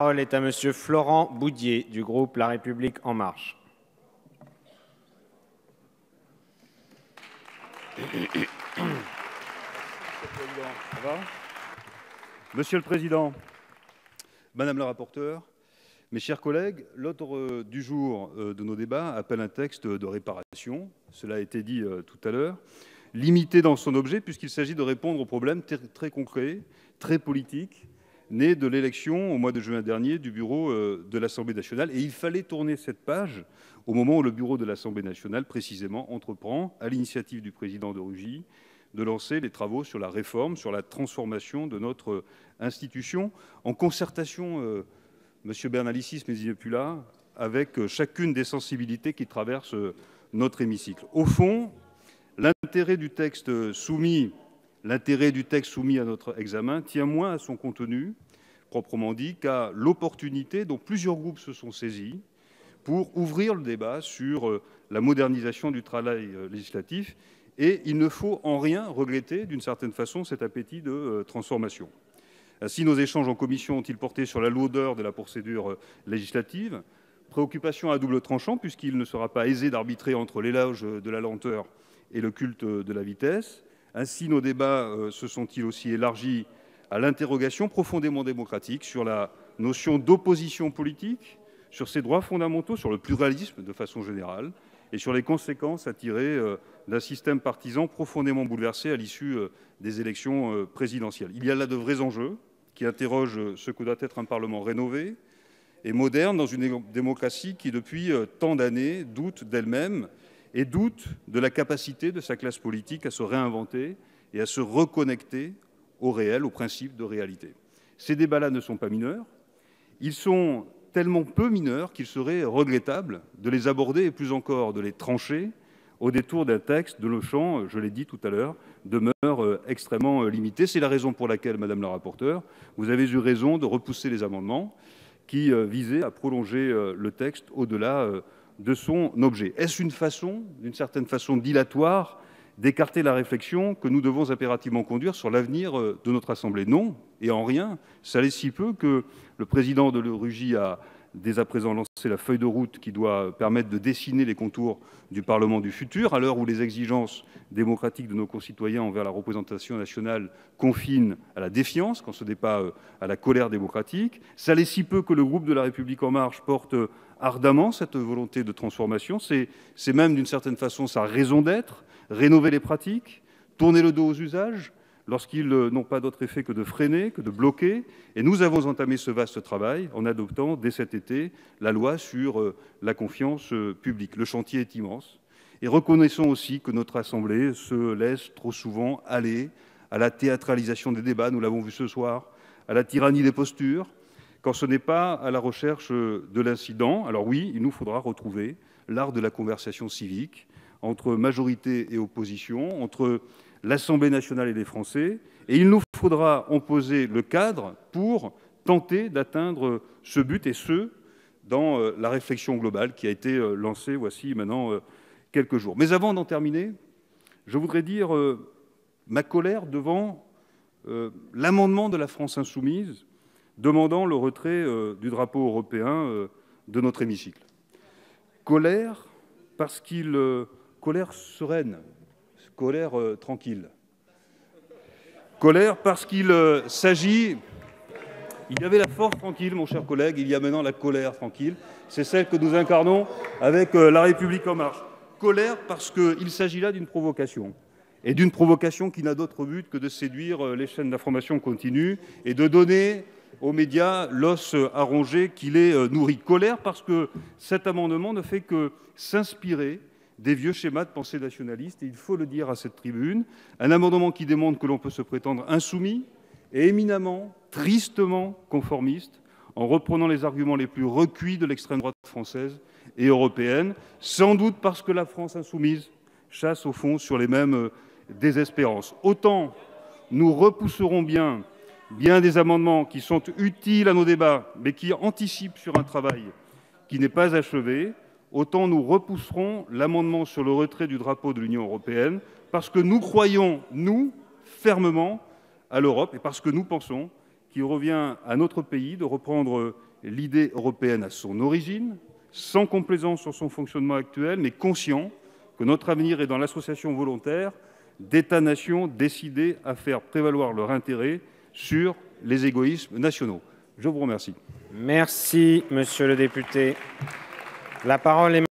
La parole est à Monsieur Florent Boudier du groupe La République En Marche. Monsieur le Président, Madame la rapporteure, mes chers collègues, l'ordre du jour de nos débats appelle un texte de réparation, cela a été dit tout à l'heure, limité dans son objet puisqu'il s'agit de répondre aux problèmes très concrets, très politiques, nés de l'élection au mois de juin dernier du bureau de l'Assemblée nationale. Et il fallait tourner cette page au moment où le bureau de l'Assemblée nationale, précisément, entreprend, à l'initiative du président de Rugy, de lancer les travaux sur la réforme, sur la transformation de notre institution, en concertation, Monsieur Bernalicis, mais il n'est plus là, avec chacune des sensibilités qui traversent notre hémicycle. Au fond, l'intérêt du texte soumis à notre examen tient moins à son contenu, proprement dit, qu'à l'opportunité dont plusieurs groupes se sont saisis pour ouvrir le débat sur la modernisation du travail législatif. Et il ne faut en rien regretter, d'une certaine façon, cet appétit de transformation. Ainsi, nos échanges en commission ont-ils porté sur la lourdeur de la procédure législative, préoccupation à double tranchant, puisqu'il ne sera pas aisé d'arbitrer entre l'éloge de la lenteur et le culte de la vitesse. Ainsi, nos débats se sont-ils aussi élargis à l'interrogation profondément démocratique sur la notion d'opposition politique, sur ses droits fondamentaux, sur le pluralisme de façon générale, et sur les conséquences à tirer d'un système partisan profondément bouleversé à l'issue des élections présidentielles. Il y a là de vrais enjeux qui interrogent ce que doit être un Parlement rénové et moderne dans une démocratie qui, depuis tant d'années, doute d'elle-même et doute de la capacité de sa classe politique à se réinventer et à se reconnecter au réel, aux principes de réalité. Ces débats-là ne sont pas mineurs. Ils sont tellement peu mineurs qu'il serait regrettable de les aborder et plus encore de les trancher au détour d'un texte dont le champ, je l'ai dit tout à l'heure, demeure extrêmement limité. C'est la raison pour laquelle, Madame la rapporteure, vous avez eu raison de repousser les amendements qui visaient à prolonger le texte au-delà de son objet. Est-ce une façon, d'une certaine façon dilatoire, d'écarter la réflexion que nous devons impérativement conduire sur l'avenir de notre Assemblée? Non, et en rien. Ça l'est si peu que le président de Rugy a dès à présent lancé la feuille de route qui doit permettre de dessiner les contours du Parlement du futur, à l'heure où les exigences démocratiques de nos concitoyens envers la représentation nationale confinent à la défiance, quand ce n'est pas à la colère démocratique. Ça l'est si peu que le groupe de La République En Marche porte ardemment cette volonté de transformation. C'est même d'une certaine façon sa raison d'être, rénover les pratiques, tourner le dos aux usages, lorsqu'ils n'ont pas d'autre effet que de freiner, que de bloquer. Et nous avons entamé ce vaste travail en adoptant dès cet été la loi sur la confiance publique. Le chantier est immense. Et reconnaissons aussi que notre Assemblée se laisse trop souvent aller à la théâtralisation des débats, nous l'avons vu ce soir, à la tyrannie des postures, quand ce n'est pas à la recherche de l'incident. Alors oui, il nous faudra retrouver l'art de la conversation civique entre majorité et opposition, entre l'Assemblée nationale et les Français, et il nous faudra en poser le cadre pour tenter d'atteindre ce but, et ce, dans la réflexion globale qui a été lancée voici maintenant quelques jours. Mais avant d'en terminer, je voudrais dire ma colère devant l'amendement de la France insoumise demandant le retrait du drapeau européen de notre hémicycle. Colère parce qu'il... colère sereine, colère tranquille. Colère parce qu'il s'agit... Il y avait la force tranquille, mon cher collègue, il y a maintenant la colère tranquille. C'est celle que nous incarnons avec La République En Marche. Colère parce qu'il s'agit là d'une provocation. Et d'une provocation qui n'a d'autre but que de séduire les chaînes d'information continue et de donner aux médias l'os à ronger qui les nourrit. Colère parce que cet amendement ne fait que s'inspirer des vieux schémas de pensée nationaliste, et il faut le dire à cette tribune, un amendement qui démontre que l'on peut se prétendre insoumis et éminemment, tristement conformiste, en reprenant les arguments les plus recuits de l'extrême droite française et européenne, sans doute parce que la France insoumise chasse au fond sur les mêmes désespérances. Autant nous repousserons bien des amendements qui sont utiles à nos débats, mais qui anticipent sur un travail qui n'est pas achevé, autant nous repousserons l'amendement sur le retrait du drapeau de l'Union européenne, parce que nous croyons, nous, fermement à l'Europe, et parce que nous pensons qu'il revient à notre pays de reprendre l'idée européenne à son origine, sans complaisance sur son fonctionnement actuel, mais conscient que notre avenir est dans l'association volontaire d'États-nations décidés à faire prévaloir leur intérêt sur les égoïsmes nationaux. Je vous remercie. Merci, monsieur le député. La parole est